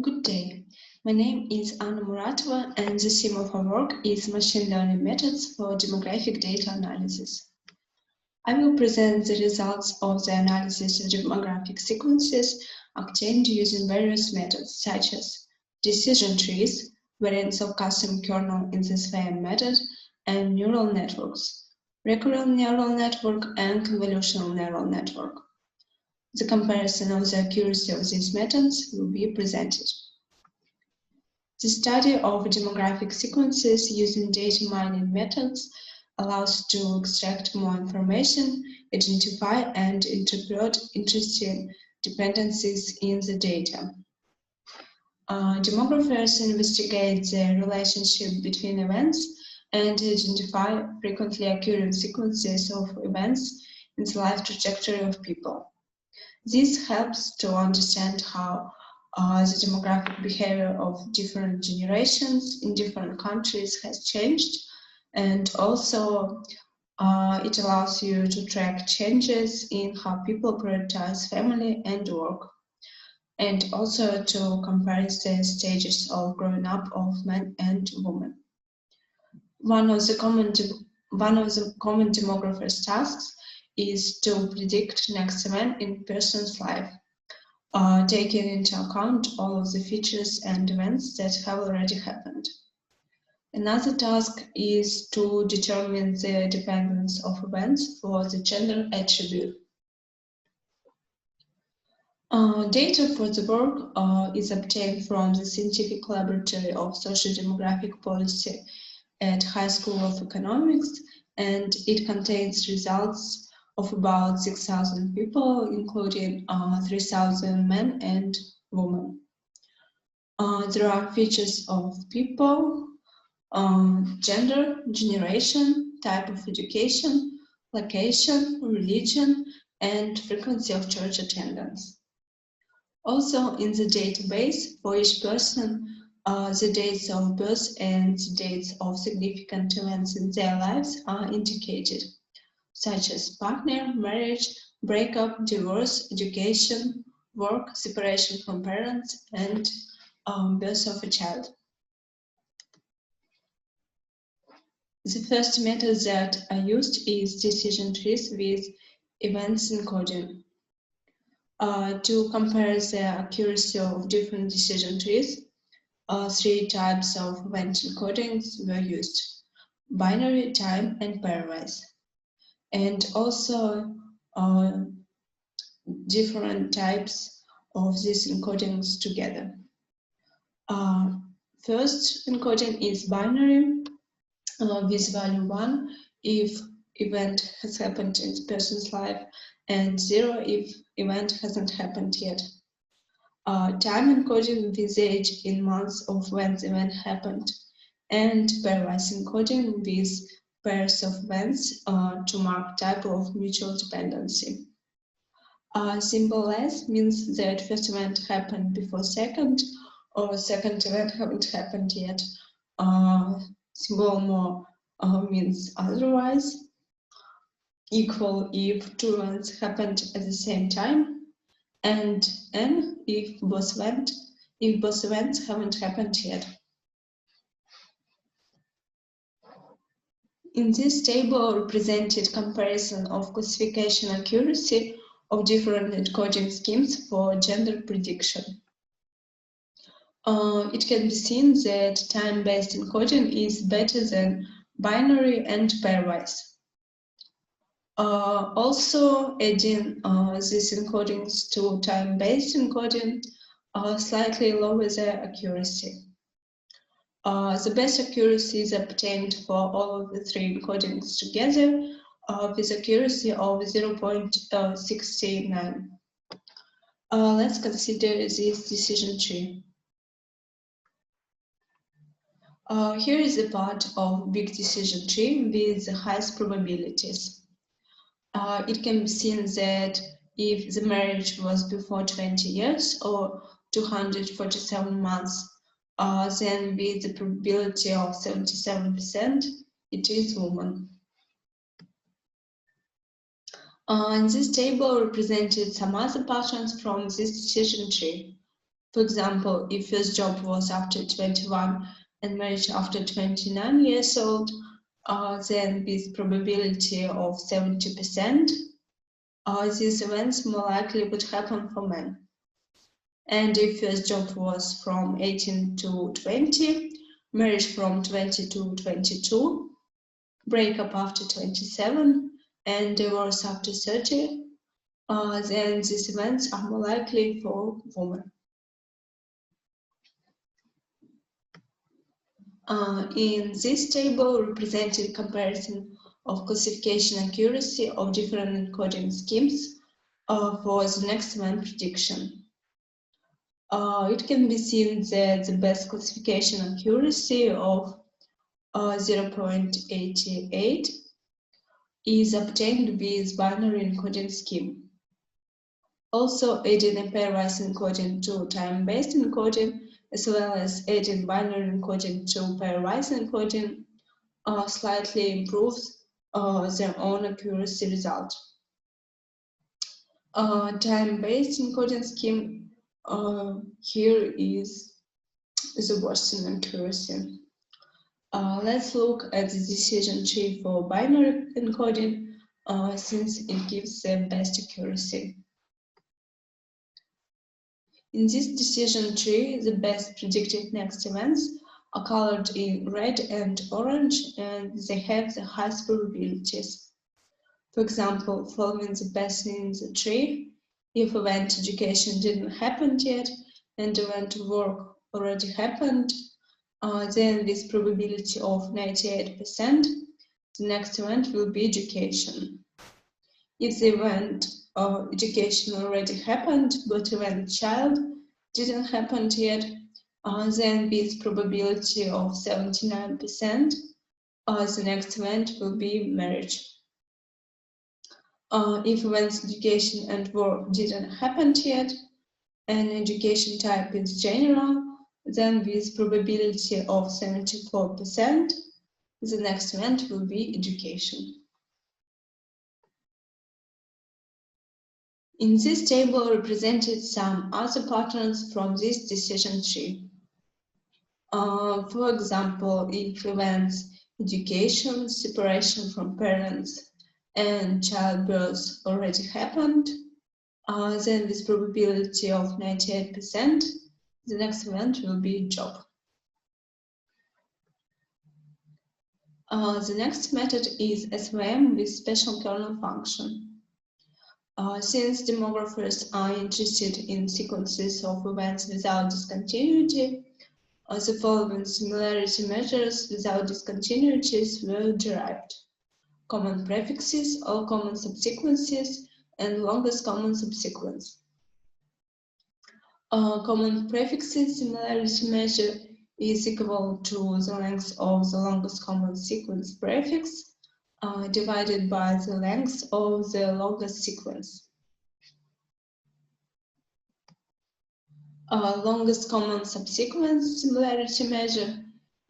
Good day. My name is Anna Muratova, and the theme of our work is machine learning methods for demographic data analysis. I will present the results of the analysis of demographic sequences obtained using various methods such as decision trees, variants of custom kernel in the SVM method, and neural networks, recurrent neural network and convolutional neural network. The comparison of the accuracy of these methods will be presented. The study of demographic sequences using data mining methods allows to extract more information, identify and interpret interesting dependencies in the data. Demographers investigate the relationship between events and identify frequently occurring sequences of events in the life trajectory of people. This helps to understand how the demographic behavior of different generations in different countries has changed, and also it allows you to track changes in how people prioritize family and work, and also to compare the stages of growing up of men and women. One of the common demographers' tasks is to predict next event in a person's life, taking into account all of the features and events that have already happened. Another task is to determine the dependence of events for the gender attribute. Data for the work is obtained from the Scientific Laboratory of Socio-Demographic Policy at High School of Economics, and it contains results of about 6,000 people, including 3,000 men and women. There are features of people, gender, generation, type of education, location, religion, and frequency of church attendance. Also, in the database, for each person, the dates of birth and the dates of significant events in their lives are indicated, such as partner, marriage, breakup, divorce, education, work, separation from parents, and birth of a child. The first method that I used is decision trees with events encoding. To compare the accuracy of different decision trees, three types of event encodings were used: binary, time, and pairwise. And also different types of these encodings together. First encoding is binary with value 1 if event has happened in the person's life, and 0 if event hasn't happened yet. Time encoding with age in months of when the event happened, and pairwise encoding with pairs of events to mark type of mutual dependency. Symbol S means that first event happened before second, or second event haven't happened yet. Symbol more means otherwise. Equal if two events happened at the same time, and N if both events haven't happened yet. In this table, represented comparison of classification accuracy of different encoding schemes for gender prediction. It can be seen that time-based encoding is better than binary and pairwise. Also, adding these encodings to time-based encoding slightly lower their accuracy. The best accuracy is obtained for all of the three encodings together with accuracy of 0.69. Let's consider this decision tree. Here is a part of big decision tree with the highest probabilities. It can be seen that if the marriage was before 20 years or 247 months, then with the probability of 77%, it is woman. In this table represented some other patterns from this decision tree. For example, if first job was after 21 and marriage after 29 years old, then with probability of 70%, these events more likely would happen for men. And if first job was from 18 to 20, marriage from 20 to 22, breakup after 27, and divorce after 30, then these events are more likely for women. In this table, represented comparison of classification accuracy of different encoding schemes for the next event prediction. It can be seen that the best classification accuracy of 0.88 is obtained with binary encoding scheme. Also, adding a pairwise encoding to time-based encoding, as well as adding binary encoding to pairwise encoding, slightly improves their own accuracy result. Time-based encoding scheme here is the worst in accuracy. Let's look at the decision tree for binary encoding since it gives the best accuracy. In this decision tree, the best predicted next events are colored in red and orange, and they have the highest probabilities. For example, following the best in the tree, if event education didn't happen yet and event work already happened, then with probability of 98%, the next event will be education. If the event education already happened, but event child didn't happen yet, then with probability of 79%, the next event will be marriage. If events education and work didn't happen yet, and education type is general, then with probability of 74%, the next event will be education. In this table represented some other patterns from this decision tree. For example, if events education, separation from parents, and childbirth already happened, then with probability of 98%, the next event will be job. The next method is SVM with special kernel function. Since demographers are interested in sequences of events without discontinuity, the following similarity measures without discontinuities were derived: common prefixes, all common subsequences, and longest common subsequence. Common prefixes similarity measure is equal to the length of the longest common sequence prefix divided by the length of the longest sequence. Longest common subsequence similarity measure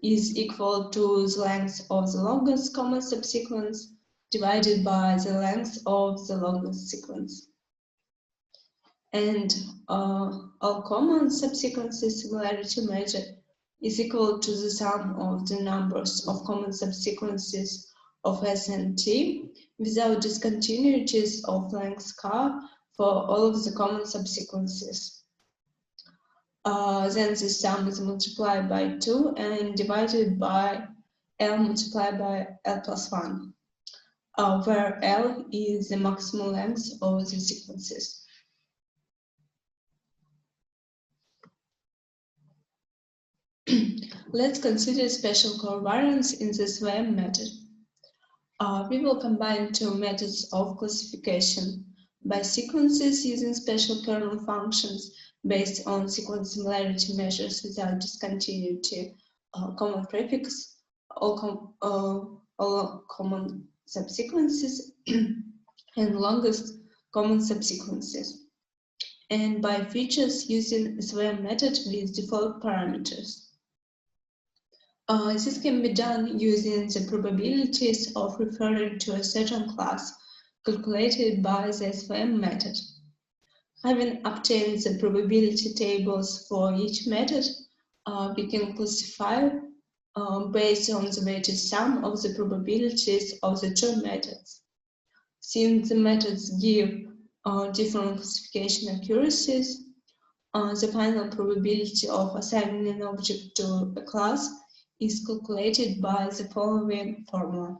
is equal to the length of the longest common subsequence divided by the length of the longest sequence. And all common subsequences similarity measure is equal to the sum of the numbers of common subsequences of S and T without discontinuities of length k for all of the common subsequences. Then the sum is multiplied by 2 and divided by L multiplied by L plus 1, where L is the maximum length of the sequences. Let's consider special covariance in the SVM method. We will combine two methods of classification by sequences using special kernel functions based on sequence similarity measures without discontinuity, common prefix, all common subsequences, and longest common subsequences, and by features using SVM method with default parameters. This can be done using the probabilities of referring to a certain class calculated by the SVM method. Having obtained the probability tables for each method, we can classify based on the weighted sum of the probabilities of the two methods. Since the methods give different classification accuracies, the final probability of assigning an object to a class is calculated by the following formula.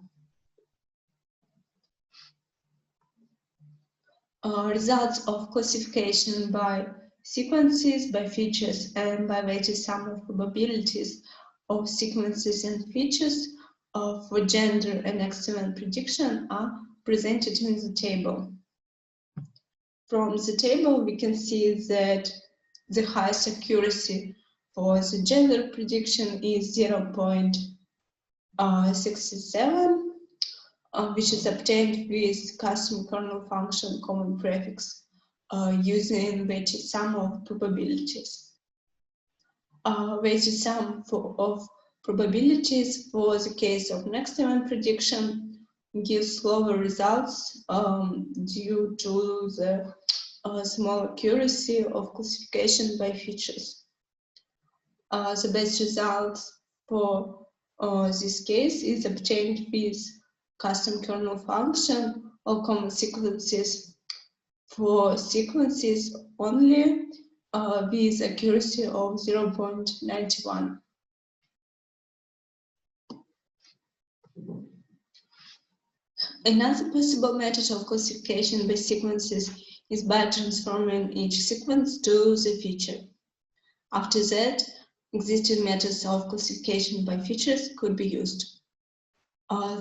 Results of classification by sequences, by features, and by weighted sum of probabilities of sequences and features for gender and next-event prediction are presented in the table. From the table, we can see that the highest accuracy for the gender prediction is 0.67, which is obtained with custom kernel function common prefix using weighted sum of probabilities. Weighted sum of probabilities for the case of next event prediction gives lower results due to the small accuracy of classification by features. The best result for this case is obtained with custom kernel function or common sequences for sequences only with accuracy of 0.91. Another possible method of classification by sequences is by transforming each sequence to the feature. After that, existing methods of classification by features could be used.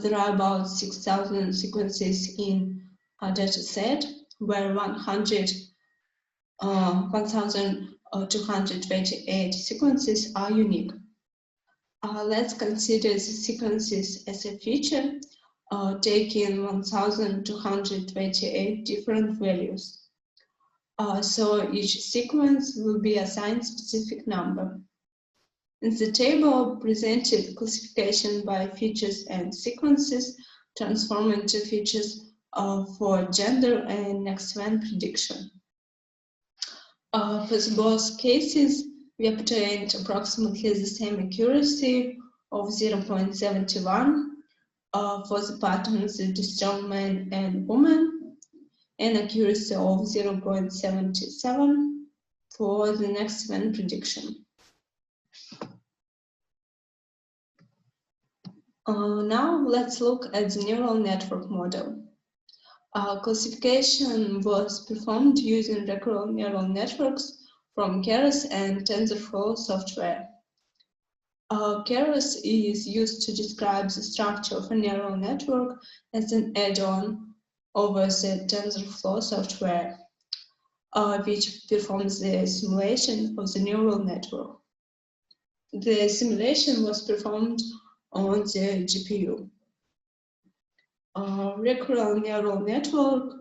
There are about 6,000 sequences in a dataset, where 1,228 sequences are unique. Let's consider the sequences as a feature, taking 1,228 different values. So each sequence will be assigned a specific number. In the table presented classification by features and sequences transform into features for gender and next event prediction. For both cases, we obtained approximately the same accuracy of 0.71 for the patterns of the strong man and woman, and accuracy of 0.77 for the next event prediction. Now let's look at the neural network model. Classification was performed using recurrent neural networks from Keras and TensorFlow software. Keras is used to describe the structure of a neural network as an add-on over the TensorFlow software, which performs the simulation of the neural network. The simulation was performed on the GPU. Recurrent neural network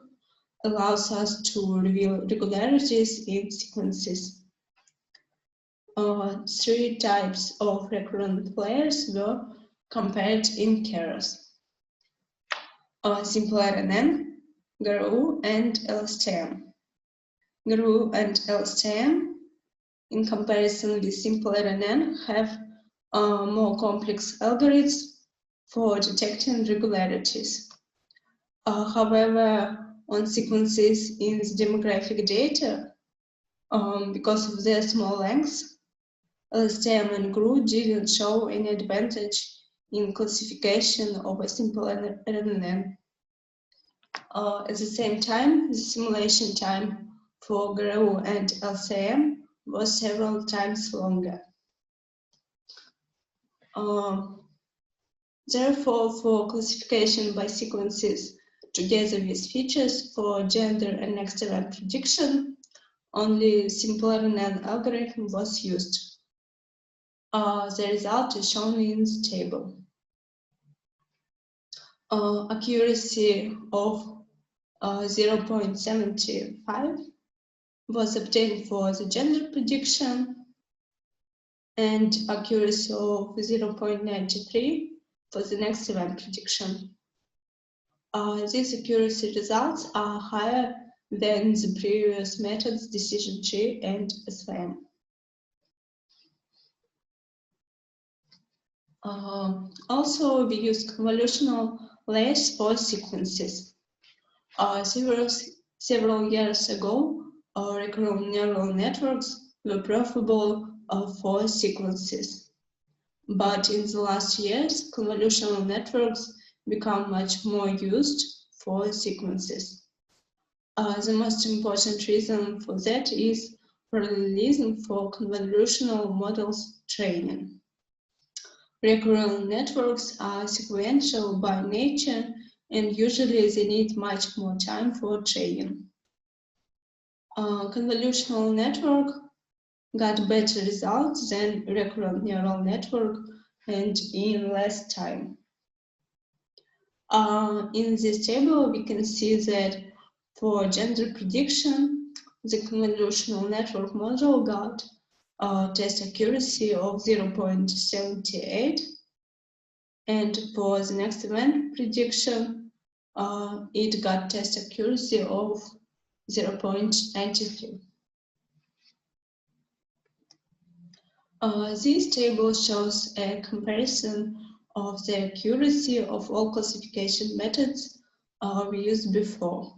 allows us to reveal regularities in sequences. 3 types of recurrent pairs were compared in Keras: simple RNN, GRU, and LSTM. GRU and LSTM, in comparison with simple RNN, have more complex algorithms for detecting regularities. However, on sequences in the demographic data, because of their small lengths, LSTM and GRU didn't show any advantage in classification of a simple RNN. At the same time, the simulation time for GRU and LSTM was several times longer. Therefore, for classification by sequences together with features for gender and next event prediction, only simple RNN algorithm was used. The result is shown in the table. Accuracy of 0.75 was obtained for the gender prediction, and accuracy of 0.93 for the next event prediction. These accuracy results are higher than the previous methods, decision tree and SVM. Also, we use convolutional layers for sequences. Several years ago, recurrent neural networks were preferable for sequences. But in the last years, convolutional networks become much more used for sequences. The most important reason for that is parallelism for convolutional models training. Recurrent networks are sequential by nature, and usually they need much more time for training. Convolutional network got better results than recurrent neural network and in less time. In this table, we can see that for gender prediction, the convolutional network model got test accuracy of 0.78, and for the next event prediction, it got test accuracy of 0.93. This table shows a comparison of the accuracy of all classification methods we used before: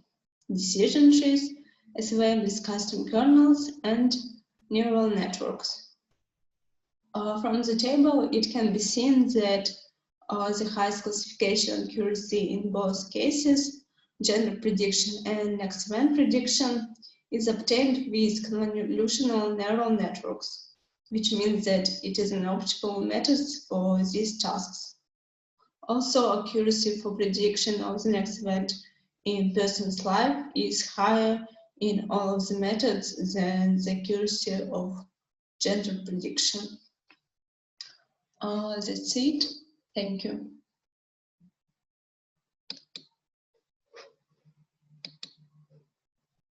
decision trees, SVM with custom kernels, and neural networks. From the table, it can be seen that the highest classification accuracy in both cases, gender prediction and next event prediction, is obtained with convolutional neural networks, which means that it is an optimal method for these tasks. Also, accuracy for prediction of the next event in person's life is higher in all of the methods than the accuracy of gender prediction. That's it. Thank you.